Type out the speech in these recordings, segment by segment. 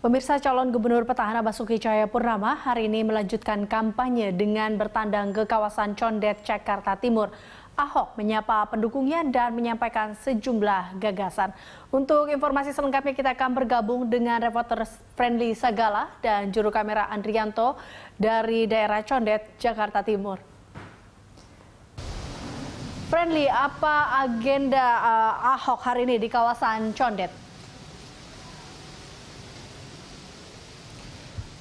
Pemirsa, calon gubernur petahana Basuki Cahayapurnama hari ini melanjutkan kampanye dengan bertandang ke kawasan Condet, Jakarta Timur. Ahok menyapa pendukungnya dan menyampaikan sejumlah gagasan. Untuk informasi selengkapnya kita akan bergabung dengan reporter Friendly Sagala dan juru kamera Andrianto dari daerah Condet, Jakarta Timur. Friendly, apa agenda Ahok hari ini di kawasan Condet?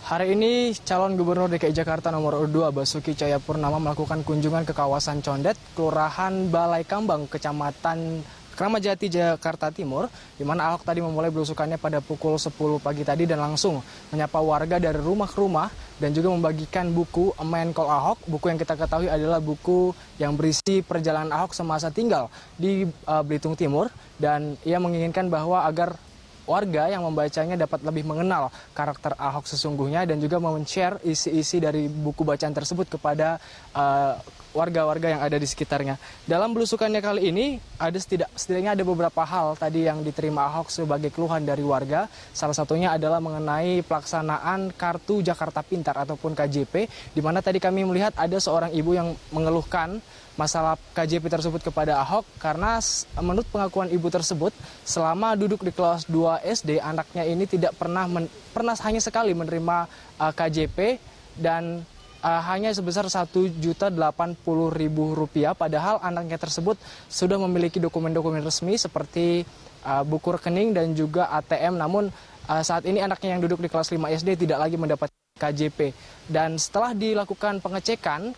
Hari ini calon gubernur DKI Jakarta nomor 2 Basuki Cahayapurnama melakukan kunjungan ke kawasan Condet, Kelurahan Balai Kambang, Kecamatan Kramat Jati, Jakarta Timur, di mana Ahok tadi memulai belusukannya pada pukul 10 pagi tadi dan langsung menyapa warga dari rumah ke rumah dan juga membagikan buku A Man Called Ahok. Buku yang kita ketahui adalah buku yang berisi perjalanan Ahok semasa tinggal di Belitung Timur, dan ia menginginkan bahwa agar warga yang membacanya dapat lebih mengenal karakter Ahok sesungguhnya dan juga men-share isi-isi dari buku bacaan tersebut kepada warga-warga yang ada di sekitarnya. Dalam belusukannya kali ini setidaknya ada beberapa hal tadi yang diterima Ahok sebagai keluhan dari warga. Salah satunya adalah mengenai pelaksanaan Kartu Jakarta Pintar ataupun KJP, di mana tadi kami melihat ada seorang ibu yang mengeluhkan masalah KJP tersebut kepada Ahok karena menurut pengakuan ibu tersebut selama duduk di kelas 2 SD anaknya ini tidak pernah hanya sekali menerima KJP dan hanya sebesar Rp1.080.000, padahal anaknya tersebut sudah memiliki dokumen-dokumen resmi seperti buku rekening dan juga ATM, namun saat ini anaknya yang duduk di kelas 5 SD tidak lagi mendapat KJP. Dan setelah dilakukan pengecekan,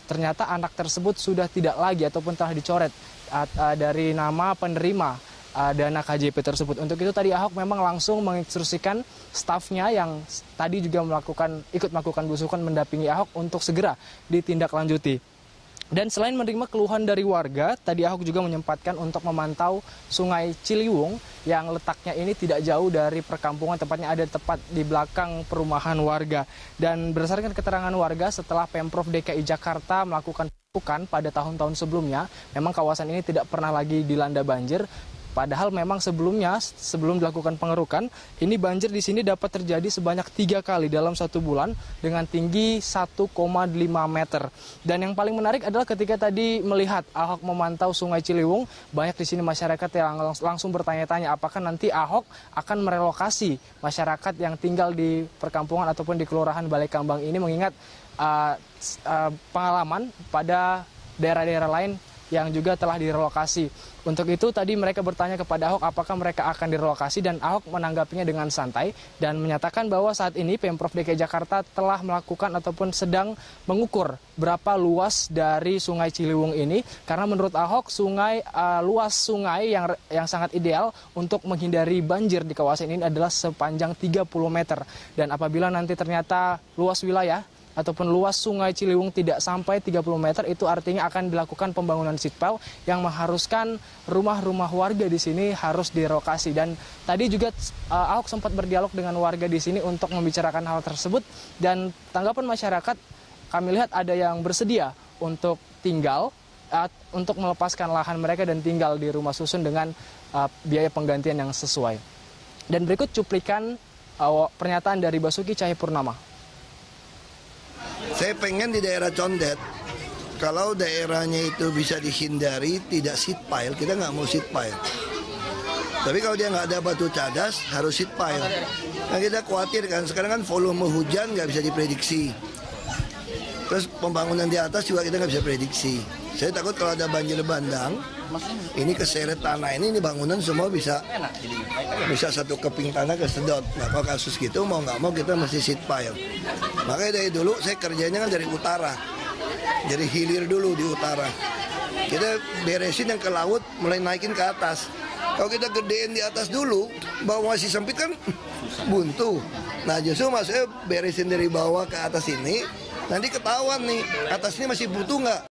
ternyata anak tersebut sudah tidak lagi ataupun telah dicoret dari nama penerima dana KJP tersebut. Untuk itu tadi Ahok memang langsung menginstruksikan stafnya yang tadi juga ikut melakukan belusukan mendampingi Ahok untuk segera ditindaklanjuti. Dan selain menerima keluhan dari warga, tadi Ahok juga menyempatkan untuk memantau Sungai Ciliwung yang letaknya ini tidak jauh dari perkampungan, tepatnya ada tepat di belakang perumahan warga. Dan berdasarkan keterangan warga, setelah Pemprov DKI Jakarta melakukan pengerukan pada tahun-tahun sebelumnya, memang kawasan ini tidak pernah lagi dilanda banjir. Padahal memang sebelum dilakukan pengerukan, ini banjir di sini dapat terjadi sebanyak 3 kali dalam 1 bulan dengan tinggi 1,5 meter. Dan yang paling menarik adalah ketika tadi melihat Ahok memantau Sungai Ciliwung, banyak di sini masyarakat yang langsung bertanya-tanya apakah nanti Ahok akan merelokasi masyarakat yang tinggal di perkampungan ataupun di Kelurahan Balai Kambang ini, mengingat pengalaman pada daerah-daerah lain yang juga telah direlokasi. Untuk itu tadi mereka bertanya kepada Ahok apakah mereka akan direlokasi, dan Ahok menanggapinya dengan santai dan menyatakan bahwa saat ini Pemprov DKI Jakarta telah melakukan ataupun sedang mengukur berapa luas dari Sungai Ciliwung ini, karena menurut Ahok luas sungai yang sangat ideal untuk menghindari banjir di kawasan ini adalah sepanjang 30 meter. Dan apabila nanti ternyata luas wilayah ataupun luas Sungai Ciliwung tidak sampai 30 meter, itu artinya akan dilakukan pembangunan sitpel yang mengharuskan rumah-rumah warga di sini harus direlokasi. Dan tadi juga Ahok sempat berdialog dengan warga di sini untuk membicarakan hal tersebut, dan tanggapan masyarakat kami lihat ada yang bersedia untuk tinggal, untuk melepaskan lahan mereka dan tinggal di rumah susun dengan biaya penggantian yang sesuai. Dan berikut cuplikan pernyataan dari Basuki Cahayapurnama. Saya pengen di daerah Condet, kalau daerahnya itu bisa dihindari tidak seat pile, kita nggak mau seat pile. Tapi kalau dia nggak ada batu cadas, harus seat pile. Nah kita khawatir kan, sekarang kan volume hujan nggak bisa diprediksi. Terus pembangunan di atas juga kita nggak bisa prediksi. Saya takut kalau ada banjir bandang, ini keseret tanah ini bangunan semua bisa satu keping tanah kesedot. Nah kalau kasus gitu mau nggak mau kita mesti seat pile. Makanya dari dulu saya kerjanya kan dari utara, jadi hilir dulu di utara. Kita beresin yang ke laut, mulai naikin ke atas. Kalau kita gedein di atas dulu, bawah masih sempit kan buntu. Nah justru maksudnya beresin dari bawah ke atas ini, nanti ketahuan nih atas ini masih butuh nggak.